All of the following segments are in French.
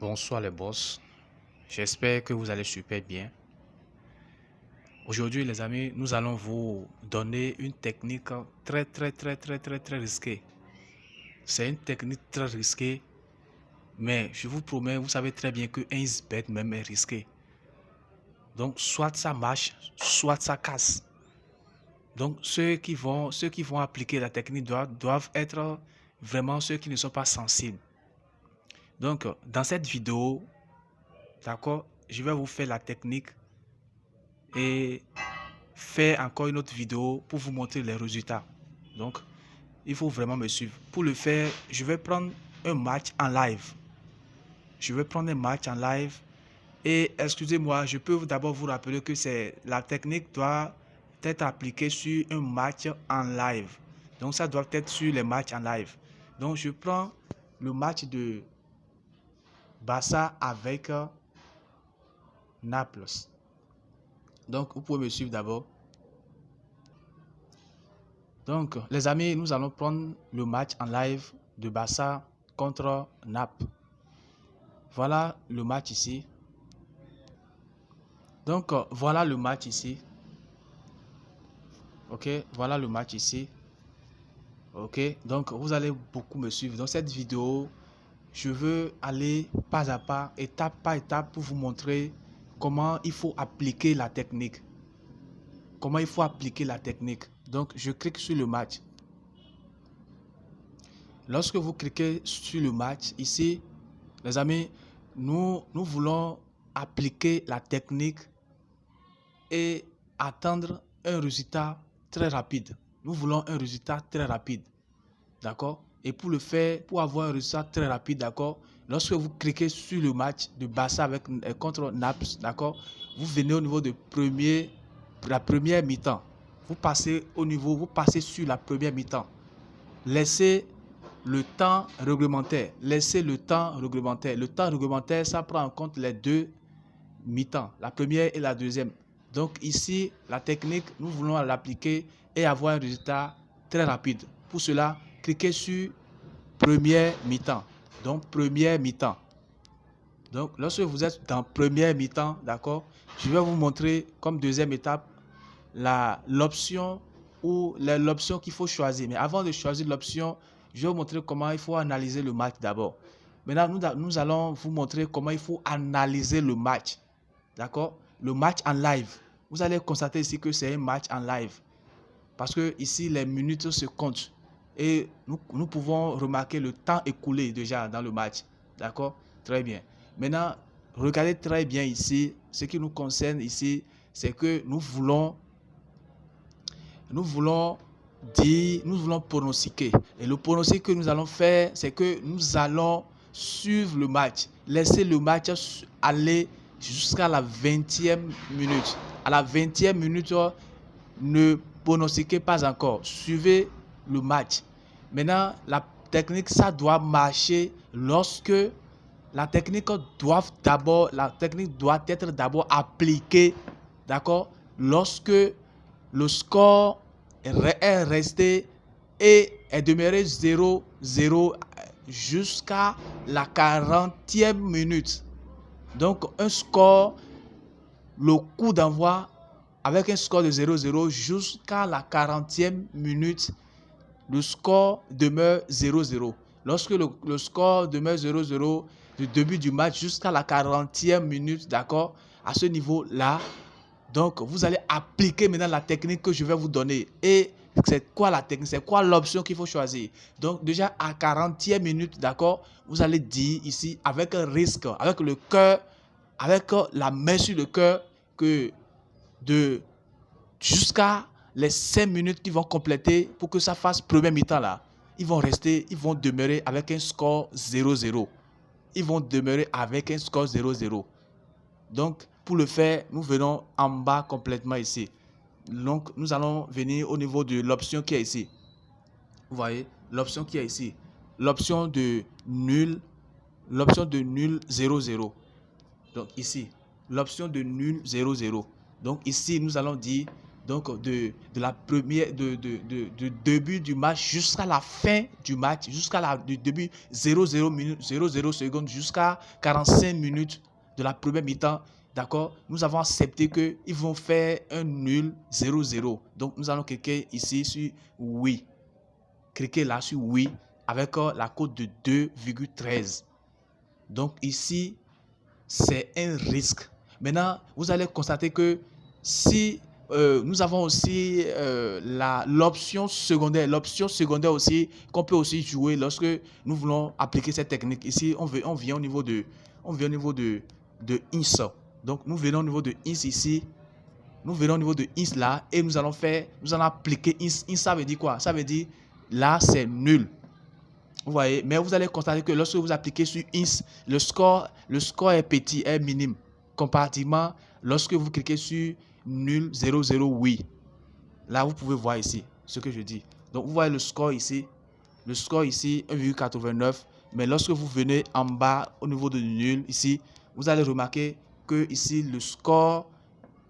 Bonsoir les boss, j'espère que vous allez super bien. Aujourd'hui les amis, nous allons vous donner une technique très risquée. C'est une technique très risquée, mais je vous promets, vous savez très bien que 1xbet même est risqué. Donc soit ça marche, soit ça casse. Donc ceux qui vont appliquer la technique doivent être vraiment ceux qui ne sont pas sensibles. Donc dans cette vidéo, d'accord, je vais vous faire la technique et faire encore une autre vidéo pour vous montrer les résultats. Donc, il faut vraiment me suivre. Pour le faire, je vais prendre un match en live. Je vais prendre un match en live. Et excusez-moi, je peux d'abord vous rappeler que la technique doit être appliquée sur un match en live. Donc, ça doit être sur les matchs en live. Donc, je prends le match de Barça avec Naples. Donc, vous pouvez me suivre d'abord. Donc, les amis, nous allons prendre le match en live de Barça contre Naples. Voilà le match ici. Donc, voilà le match ici. Ok, voilà le match ici. Ok, donc vous allez beaucoup me suivre. Dans cette vidéo, je veux aller pas à pas, étape par étape pour vous montrer comment il faut appliquer la technique. Comment il faut appliquer la technique. Donc, je clique sur le match. Lorsque vous cliquez sur le match, ici, les amis, nous voulons appliquer la technique et attendre un résultat très rapide. Nous voulons un résultat très rapide. D'accord? Et pour le faire, pour avoir un résultat très rapide, d'accord, lorsque vous cliquez sur le match de Barça contre Naples, d'accord, vous venez au niveau de la première mi-temps. Vous passez sur la première mi-temps. Laissez le temps réglementaire. Laissez le temps réglementaire. Le temps réglementaire, ça prend en compte les deux mi-temps, la première et la deuxième. Donc ici, la technique, nous voulons l'appliquer et avoir un résultat très rapide. Pour cela, cliquez sur première mi-temps. Donc première mi-temps. Donc lorsque vous êtes dans première mi-temps, d'accord, je vais vous montrer comme deuxième étape l'option qu'il faut choisir. Mais avant de choisir l'option, je vais vous montrer comment il faut analyser le match d'abord. Maintenant, nous allons vous montrer comment il faut analyser le match. D'accord? Le match en live. Vous allez constater ici que c'est un match en live. Parce que ici, les minutes se comptent. Et nous pouvons remarquer le temps écoulé déjà dans le match. D'accord? Très bien. Maintenant, regardez très bien ici. Ce qui nous concerne ici, c'est que nous voulons pronostiquer. Et le pronostic que nous allons faire, c'est que nous allons suivre le match. Laisser le match aller jusqu'à la 20e minute. À la 20e minute, ne pronostiquez pas encore. Suivez le match. Maintenant, la technique, ça doit marcher lorsque la technique doit être d'abord appliquée, d'accord, lorsque le score est resté et est demeuré 0-0 jusqu'à la 40e minute. Donc, un score, le coup d'envoi avec un score de 0-0 jusqu'à la 40e minute, le score demeure 0-0. Lorsque le score demeure 0-0 du début du match jusqu'à la 40e minute, d'accord, à ce niveau-là, donc vous allez appliquer maintenant la technique que je vais vous donner. Et c'est quoi la technique? C'est quoi l'option qu'il faut choisir? Donc déjà à 40e minute, d'accord, vous allez dire ici avec un risque, avec le cœur, avec la main sur le cœur, que de jusqu'à les 5 minutes qui vont compléter pour que ça fasse premier mi-temps là, ils vont demeurer avec un score 0-0. Ils vont demeurer avec un score 0-0. Donc, pour le faire, nous venons en bas complètement ici. Donc, nous allons venir au niveau de l'option qui est ici. Vous voyez, l'option qui est ici. L'option de nul 0-0. Donc, ici, l'option de nul 0-0. Donc, ici, nous allons dire Donc, de la première, de début du match jusqu'à la fin du match, du début 0-0 minutes, 0-0 secondes jusqu'à 45 minutes de la première mi-temps. D'accord? Nous avons accepté qu'ils vont faire un nul 0-0. Donc, nous allons cliquer ici sur oui. Cliquez là sur oui avec la cote de 2,13. Donc, ici, c'est un risque. Maintenant, vous allez constater que si nous avons aussi l'option secondaire. L'option secondaire aussi, qu'on peut aussi jouer lorsque nous voulons appliquer cette technique. Ici, on vient au niveau de ins. Donc, nous venons au niveau de ins ici. Nous venons au niveau de ins là et nous allons appliquer ins. Ins, ça veut dire quoi? Ça veut dire là, c'est nul. Vous voyez, mais vous allez constater que lorsque vous appliquez sur ins, le score est petit, est minime. Comparativement, lorsque vous cliquez sur nul 0,0 oui. Là, vous pouvez voir ici ce que je dis. Donc, vous voyez le score ici. Le score ici, 1,89. Mais lorsque vous venez en bas au niveau de nul ici, vous allez remarquer que ici, le score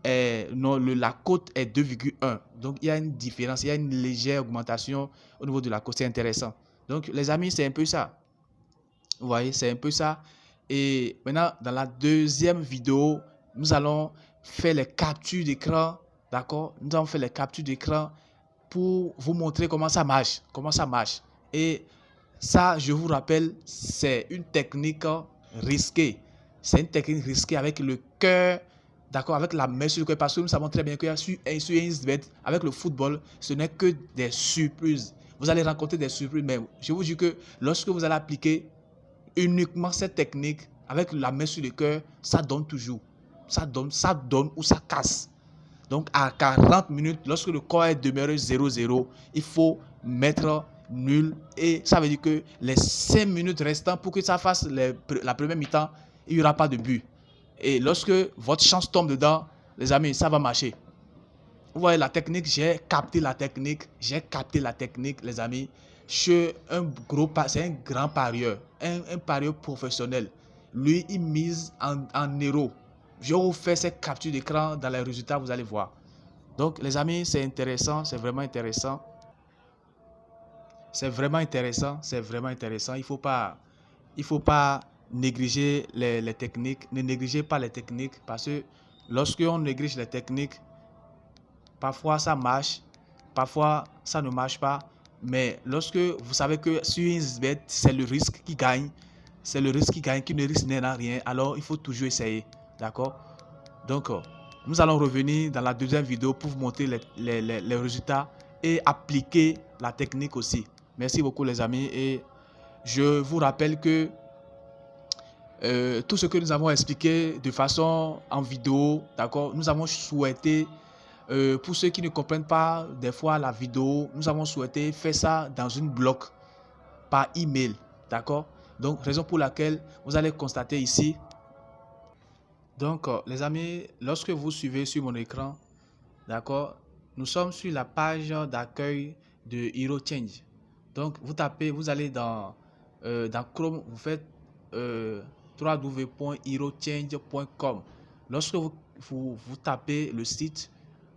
est, non, la cote est 2,1. Donc, il y a une différence, il y a une légère augmentation au niveau de la cote. C'est intéressant. Donc, les amis, c'est un peu ça. Vous voyez, c'est un peu ça. Et maintenant, dans la deuxième vidéo, nous allons faire les captures d'écran. D'accord? Nous allons faire les captures d'écran pour vous montrer comment ça marche. Comment ça marche. Et ça, je vous rappelle, c'est une technique risquée. C'est une technique risquée avec le cœur. D'accord, avec la main sur le cœur, parce que nous savons très bien que sur Insbet, avec le football, ce n'est que des surprises. Vous allez rencontrer des surprises, mais je vous dis que lorsque vous allez appliquer uniquement cette technique avec la main sur le cœur, ça donne toujours. Ça donne ou ça casse. Donc, à 40 minutes, lorsque le corps est demeuré 0-0, il faut mettre nul. Et ça veut dire que les 5 minutes restantes, pour que ça fasse la première mi-temps, il n'y aura pas de but. Et lorsque votre chance tombe dedans, les amis, ça va marcher. Vous voyez la technique, j'ai capté la technique, les amis. C'est un grand parieur, un parieur professionnel. Lui, il mise en euros. Je vous fais cette capture d'écran dans les résultats, vous allez voir. Donc, les amis, c'est intéressant, c'est vraiment intéressant. C'est vraiment intéressant, c'est vraiment intéressant. Il faut pas négliger les techniques. Ne négligez pas les techniques parce que lorsqu'on néglige les techniques, parfois ça marche, parfois ça ne marche pas. Mais lorsque vous savez que sur Insbet, c'est le risque qui gagne, qui ne risque rien, alors il faut toujours essayer. D'accord? Donc, nous allons revenir dans la deuxième vidéo pour vous montrer les résultats et appliquer la technique aussi. Merci beaucoup les amis et je vous rappelle que tout ce que nous avons expliqué de façon en vidéo, d'accord, nous avons souhaité, pour ceux qui ne comprennent pas des fois la vidéo, nous avons souhaité faire ça dans une bloc par email, d'accord. Donc, raison pour laquelle vous allez constater ici. Donc, les amis, lorsque vous suivez sur mon écran, d'accord, nous sommes sur la page d'accueil de HeroChange. Donc, vous allez dans Chrome, vous faites www.herochange.com. Lorsque vous tapez le site,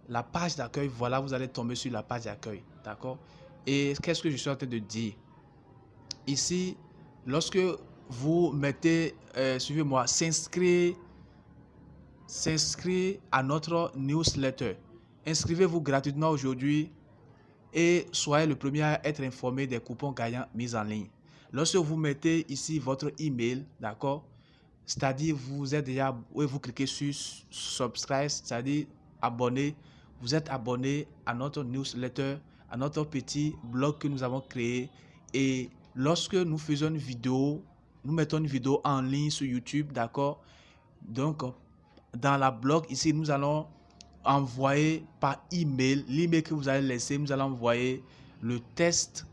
la page d'accueil, voilà, vous allez tomber sur la page d'accueil, d'accord. Et qu'est-ce que je suis en train de dire ici? Lorsque vous mettez, suivez-moi, s'inscrire à notre newsletter. Inscrivez-vous gratuitement aujourd'hui et soyez le premier à être informé des coupons gagnants mis en ligne. Lorsque vous mettez ici votre email, d'accord, c'est-à-dire vous êtes déjà, vous cliquez sur subscribe, c'est-à-dire abonner, vous êtes abonné à notre newsletter, à notre petit blog que nous avons créé. Et lorsque nous faisons une vidéo, nous mettons une vidéo en ligne sur YouTube, d'accord, donc dans la blog ici, nous allons envoyer par email, l'email que vous allez laisser, nous allons envoyer le test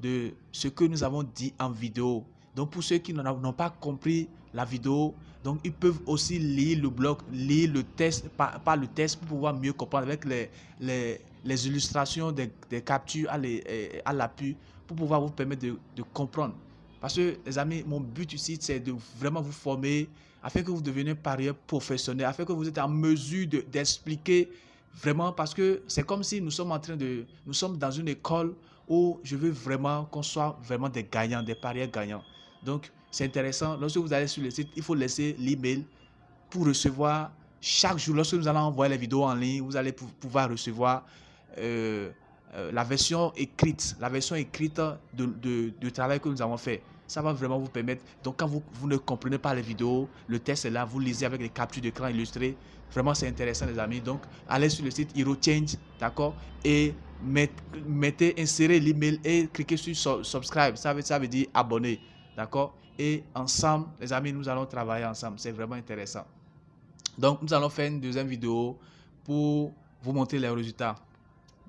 de ce que nous avons dit en vidéo. Donc pour ceux qui n'ont pas compris la vidéo, donc ils peuvent aussi lire le blog, lire le test par le test pour pouvoir mieux comprendre avec les illustrations des captures à l'appui pour pouvoir vous permettre de comprendre. Parce que les amis, mon but ici, c'est de vraiment vous former afin que vous deveniez parieur professionnel, afin que vous êtes en mesure d'expliquer Vraiment, parce que c'est comme si nous sommes nous sommes dans une école où je veux vraiment qu'on soit vraiment des gagnants, des parieurs gagnants. Donc, c'est intéressant. Lorsque vous allez sur le site, il faut laisser l'email pour recevoir chaque jour. Lorsque nous allons envoyer les vidéos en ligne, vous allez pouvoir recevoir la version écrite du travail que nous avons fait. Ça va vraiment vous permettre. Donc, quand vous ne comprenez pas les vidéos, le test est là, vous lisez avec les captures d'écran illustrées. Vraiment, c'est intéressant, les amis. Donc, allez sur le site HeroChange, d'accord? Et insérez l'email et cliquez sur subscribe. Ça veut dire abonner, d'accord? Et ensemble, les amis, nous allons travailler ensemble. C'est vraiment intéressant. Donc, nous allons faire une deuxième vidéo pour vous montrer les résultats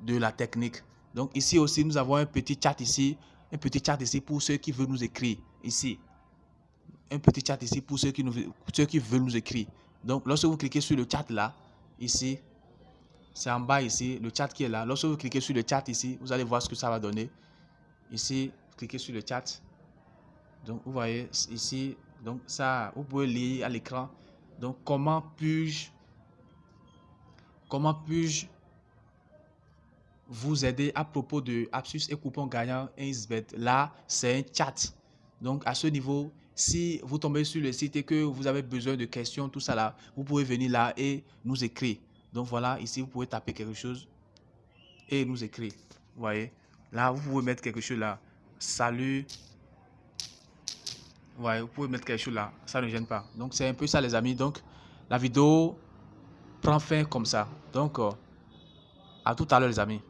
de la technique. Donc, ici aussi, nous avons un petit chat ici. Un petit chat ici pour ceux qui veulent nous écrire. Ici. Un petit chat ici pour ceux qui veulent nous écrire. Donc, lorsque vous cliquez sur le chat là, ici, c'est en bas ici, le chat qui est là. Lorsque vous cliquez sur le chat ici, vous allez voir ce que ça va donner. Ici, cliquez sur le chat. Donc, vous voyez ici, donc ça, vous pouvez lire à l'écran. Donc, comment puis-je vous aider à propos de Apsus et coupons gagnants 1xBet? Là, c'est un chat. Donc, à ce niveau, si vous tombez sur le site et que vous avez besoin de questions, tout ça là, vous pouvez venir là et nous écrire. Donc, voilà, ici, vous pouvez taper quelque chose et nous écrire. Vous voyez, là, vous pouvez mettre quelque chose là. Salut. Ouais, vous pouvez mettre quelque chose là, ça ne gêne pas. Donc, c'est un peu ça, les amis. Donc, la vidéo prend fin comme ça. Donc, à tout à l'heure, les amis.